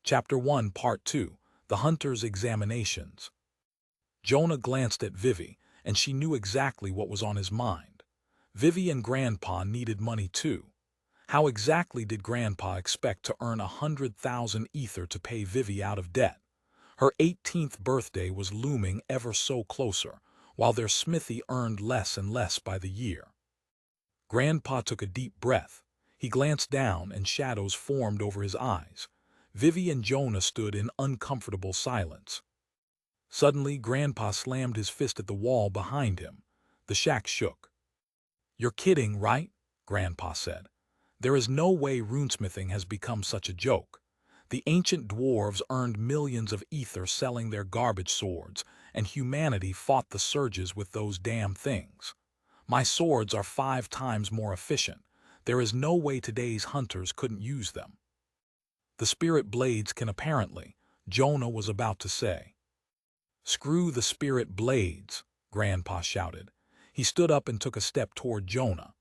Chapter 1, Part 2, The Hunter's Examinations. Jonah glanced at Vivi, and she knew exactly what was on his mind. Vivi and Grandpa needed money too. How exactly did Grandpa expect to earn 100,000 ether to pay Vivi out of debt? Her 18th birthday was looming ever so closer, while their smithy earned less and less by the year. Grandpa took a deep breath. He glanced down, and shadows formed over his eyes. Vivi and Jonah stood in uncomfortable silence. Suddenly, Grandpa slammed his fist at the wall behind him. The shack shook. "You're kidding, right?" Grandpa said. "There is no way runesmithing has become such a joke. The ancient dwarves earned millions of ether selling their garbage swords, and humanity fought the surges with those damn things. My swords are 5 times more efficient. There is no way today's hunters couldn't use them." "The spirit blades can apparently," Jonah was about to say. "Screw the spirit blades," Grandpa shouted. He stood up and took a step toward Jonah.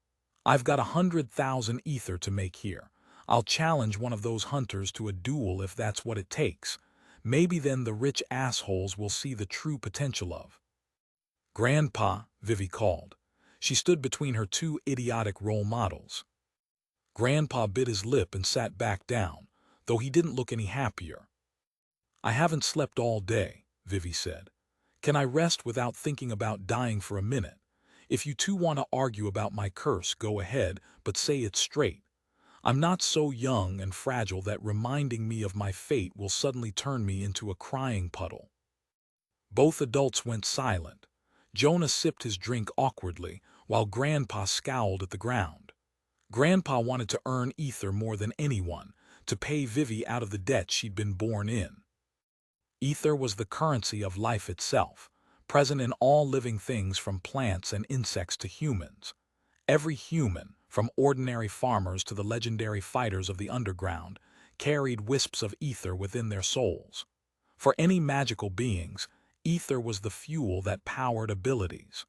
"I've got 100,000 ether to make here. I'll challenge one of those hunters to a duel if that's what it takes. Maybe then the rich assholes will see the true potential of—" "Grandpa," Vivi called. She stood between her 2 idiotic role models. Grandpa bit his lip and sat back down, though he didn't look any happier. "I haven't slept all day," Vivi said. "Can I rest without thinking about dying for a minute? If you two want to argue about my curse, go ahead, but say it straight. I'm not so young and fragile that reminding me of my fate will suddenly turn me into a crying puddle." Both adults went silent. Jonah sipped his drink awkwardly, while Grandpa scowled at the ground. Grandpa wanted to earn ether more than anyone, to pay Vivi out of the debt she'd been born in. Ether was the currency of life itself, present in all living things from plants and insects to humans. Every human, from ordinary farmers to the legendary fighters of the underground, carried wisps of ether within their souls. For any magical beings, ether was the fuel that powered abilities.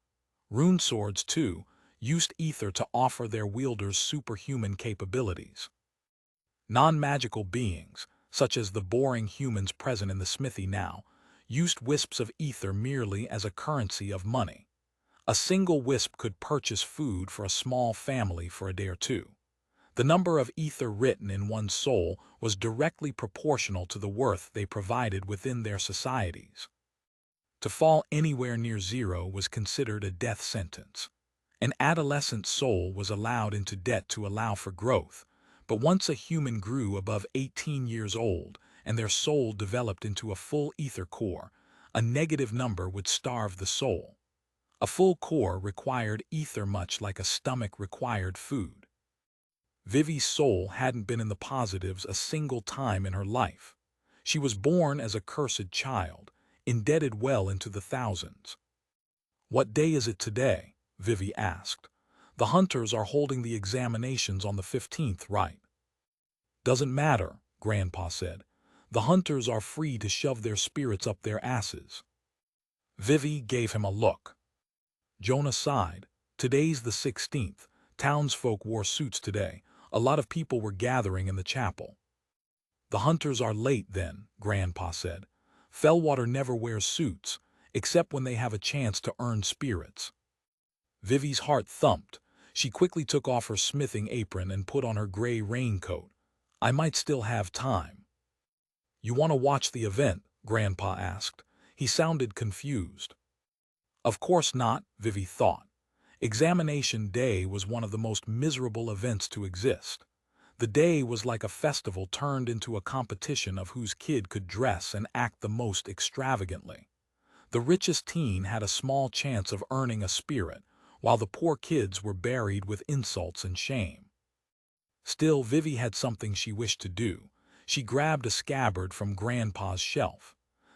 Rune swords, too, used ether to offer their wielders superhuman capabilities. Non-magical beings, such as the boring humans present in the smithy now, used wisps of ether merely as a currency of money. A single wisp could purchase food for a small family for a day or two. The number of ether written in one's soul was directly proportional to the worth they provided within their societies. To fall anywhere near zero was considered a death sentence. An adolescent soul was allowed into debt to allow for growth, but once a human grew above 18 years old and their soul developed into a full ether core, a negative number would starve the soul. A full core required ether much like a stomach required food. Vivi's soul hadn't been in the positives a single time in her life. She was born as a cursed child, indebted well into the thousands. "What day is it today?" Vivi asked. "The hunters are holding the examinations on the 15th, right?" "Doesn't matter," Grandpa said. "The hunters are free to shove their spirits up their asses." Vivi gave him a look. Jonah sighed. "Today's the 16th. Townsfolk wore suits today. A lot of people were gathering in the chapel." "The hunters are late then," Grandpa said. "Fellwater never wears suits, except when they have a chance to earn spirits." Vivi's heart thumped. She quickly took off her smithing apron and put on her gray raincoat. "I might still have time." "You want to watch the event?" Grandpa asked. He sounded confused. Of course not, Vivi thought. Examination day was one of the most miserable events to exist. The day was like a festival turned into a competition of whose kid could dress and act the most extravagantly. The richest teen had a small chance of earning a spirit, while the poor kids were buried with insults and shame. Still, Vivi had something she wished to do. She grabbed a scabbard from Grandpa's shelf.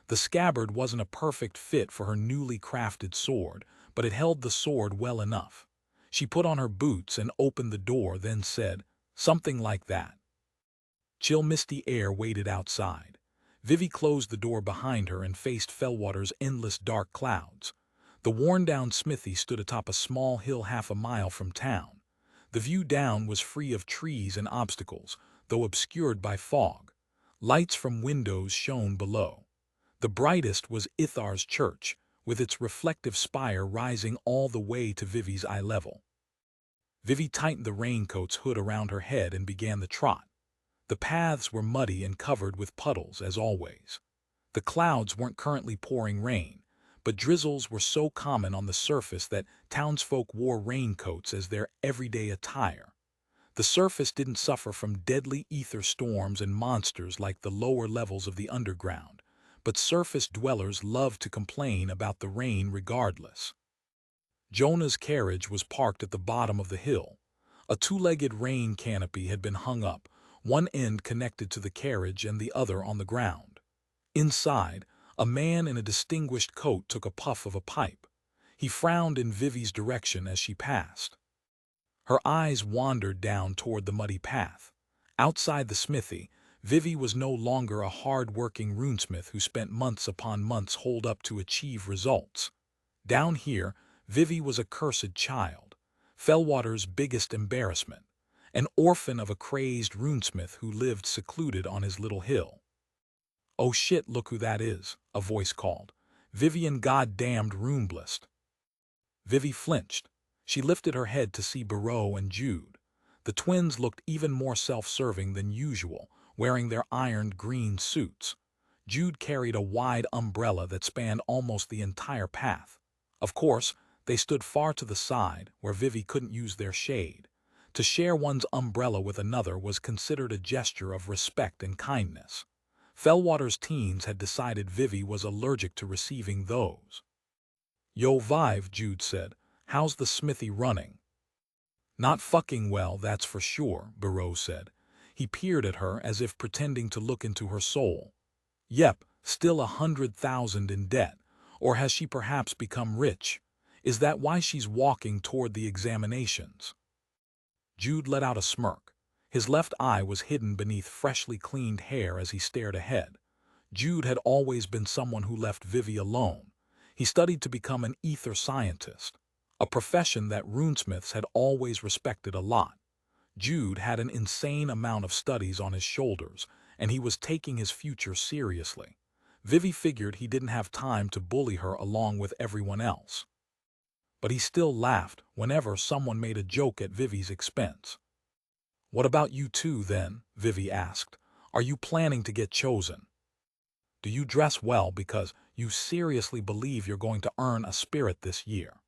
The scabbard wasn't a perfect fit for her newly crafted sword, but it held the sword well enough. She put on her boots and opened the door, then said, something like that. Chill misty air waited outside. Vivi closed the door behind her and faced Fellwater's endless dark clouds. The worn-down smithy stood atop a small hill half a mile from town. The view down was free of trees and obstacles, though obscured by fog. Lights from windows shone below. The brightest was Ithar's church, with its reflective spire rising all the way to Vivi's eye level. Vivi tightened the raincoat's hood around her head and began the trot. The paths were muddy and covered with puddles, as always. The clouds weren't currently pouring rain, but drizzles were so common on the surface that townsfolk wore raincoats as their everyday attire. The surface didn't suffer from deadly ether storms and monsters like the lower levels of the underground, but surface dwellers loved to complain about the rain regardless. Jonah's carriage was parked at the bottom of the hill. A two-legged rain canopy had been hung up, one end connected to the carriage and the other on the ground. Inside, a man in a distinguished coat took a puff of a pipe. He frowned in Vivi's direction as she passed. Her eyes wandered down toward the muddy path. Outside the smithy, Vivi was no longer a hard-working runesmith who spent months upon months holed up to achieve results. Down here, Vivi was a cursed child, Fellwater's biggest embarrassment, an orphan of a crazed runesmith who lived secluded on his little hill. "Oh shit, look who that is," a voice called. "Vivian goddamned runeblist." Vivi flinched. She lifted her head to see Barreau and Jude. The twins looked even more self-serving than usual, wearing their ironed green suits. Jude carried a wide umbrella that spanned almost the entire path. Of course, they stood far to the side, where Vivi couldn't use their shade. To share one's umbrella with another was considered a gesture of respect and kindness. Fellwater's teens had decided Vivi was allergic to receiving those. "Yo, Vive," Jude said. "How's the smithy running?" "Not fucking well, that's for sure," Barreau said. He peered at her as if pretending to look into her soul. "Yep, still 100,000 in debt. Or has she perhaps become rich? Is that why she's walking toward the examinations?" Jude let out a smirk. His left eye was hidden beneath freshly cleaned hair as he stared ahead. Jude had always been someone who left Vivi alone. He studied to become an ether scientist, a profession that runesmiths had always respected a lot. Jude had an insane amount of studies on his shoulders, and he was taking his future seriously. Vivi figured he didn't have time to bully her along with everyone else. But he still laughed whenever someone made a joke at Vivi's expense. "What about you two, then?" Vivi asked. "Are you planning to get chosen? Do you dress well because you seriously believe you're going to earn a spirit this year?"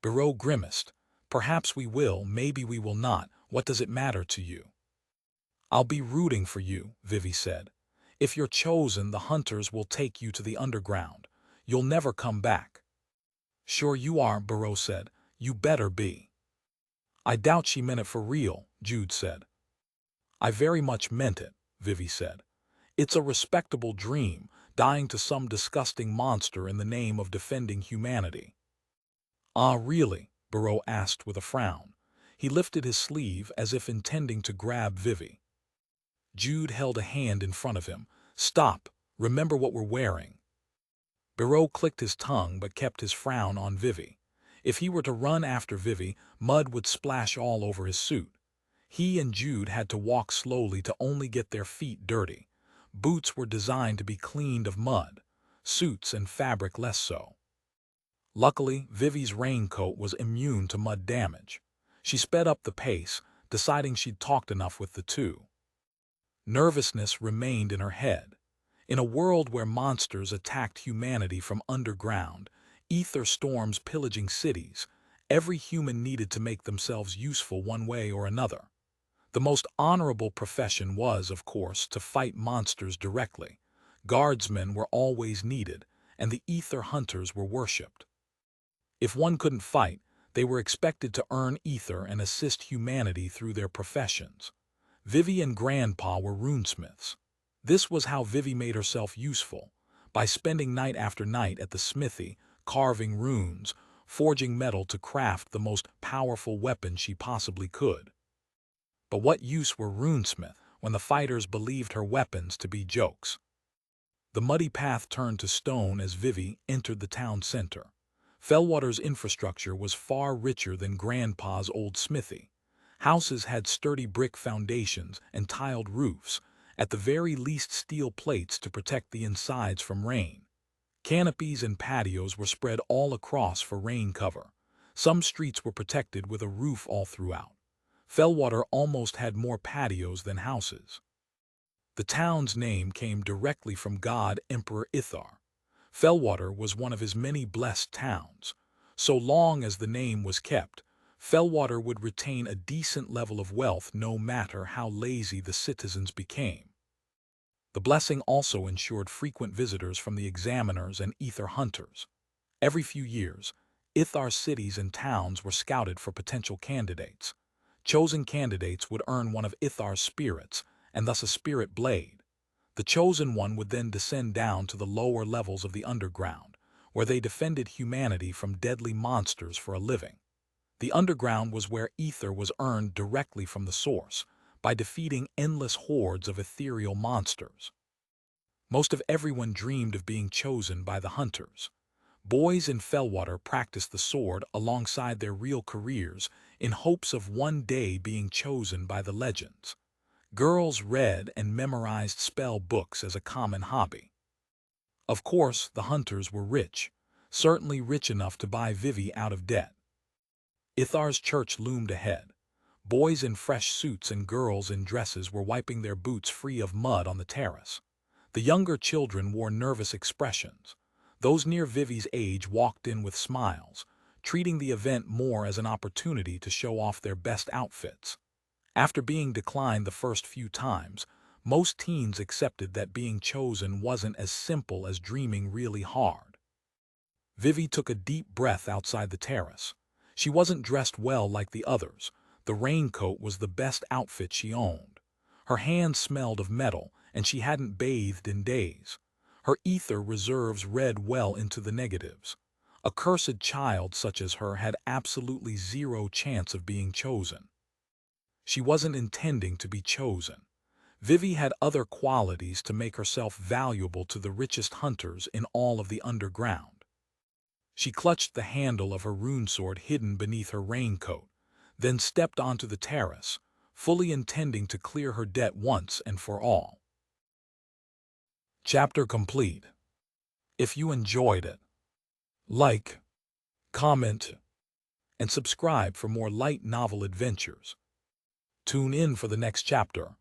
Barreau grimaced. "Perhaps we will, maybe we will not. What does it matter to you?" "I'll be rooting for you," Vivi said. "If you're chosen, the hunters will take you to the underground. You'll never come back." "Sure you are," Barreau said. "You better be." "I doubt she meant it for real," Jude said. "I very much meant it," Vivi said. "It's a respectable dream, dying to some disgusting monster in the name of defending humanity." "Ah, really?" Barreau asked with a frown. He lifted his sleeve as if intending to grab Vivi. Jude held a hand in front of him. "Stop. Remember what we're wearing." Barreau clicked his tongue but kept his frown on Vivi. If he were to run after Vivi, mud would splash all over his suit. He and Jude had to walk slowly to only get their feet dirty. Boots were designed to be cleaned of mud, suits and fabric less so. Luckily, Vivi's raincoat was immune to mud damage. She sped up the pace, deciding she'd talked enough with the two. Nervousness remained in her head. In a world where monsters attacked humanity from underground, ether storms pillaging cities, every human needed to make themselves useful one way or another. The most honorable profession was, of course, to fight monsters directly. Guardsmen were always needed, and the ether hunters were worshipped. If one couldn't fight, they were expected to earn ether and assist humanity through their professions. Vivi and Grandpa were runesmiths. This was how Vivi made herself useful, by spending night after night at the smithy, carving runes, forging metal to craft the most powerful weapon she possibly could. But what use were runesmith when the fighters believed her weapons to be jokes? The muddy path turned to stone as Vivi entered the town center. Fellwater's infrastructure was far richer than Grandpa's old smithy. Houses had sturdy brick foundations and tiled roofs, At the very least, steel plates to protect the insides from rain. Canopies and patios were spread all across for rain cover. Some streets were protected with a roof all throughout. Fellwater almost had more patios than houses. The town's name came directly from god Emperor Ithar. Fellwater was one of his many blessed towns. So long as the name was kept, Fellwater would retain a decent level of wealth no matter how lazy the citizens became. The blessing also ensured frequent visitors from the examiners and ether hunters. Every few years, Ithar's cities and towns were scouted for potential candidates. Chosen candidates would earn one of Ithar's spirits, and thus a spirit blade. The chosen one would then descend down to the lower levels of the underground, where they defended humanity from deadly monsters for a living. The underground was where ether was earned directly from the source, by defeating endless hordes of ethereal monsters. Most of everyone dreamed of being chosen by the hunters. Boys in Fellwater practiced the sword alongside their real careers in hopes of one day being chosen by the legends. Girls read and memorized spell books as a common hobby. Of course, the hunters were rich, certainly rich enough to buy Vivi out of debt. Ithar's church loomed ahead. Boys in fresh suits and girls in dresses were wiping their boots free of mud on the terrace. The younger children wore nervous expressions. Those near Vivi's age walked in with smiles, treating the event more as an opportunity to show off their best outfits. After being declined the first few times, most teens accepted that being chosen wasn't as simple as dreaming really hard. Vivi took a deep breath outside the terrace. She wasn't dressed well like the others. The raincoat was the best outfit she owned. Her hands smelled of metal, and she hadn't bathed in days. Her ether reserves read well into the negatives. A cursed child such as her had absolutely zero chance of being chosen. She wasn't intending to be chosen. Vivi had other qualities to make herself valuable to the richest hunters in all of the underground. She clutched the handle of her rune sword hidden beneath her raincoat, then stepped onto the terrace, fully intending to clear her debt once and for all. Chapter complete. If you enjoyed it, like, comment, and subscribe for more light novel adventures. Tune in for the next chapter.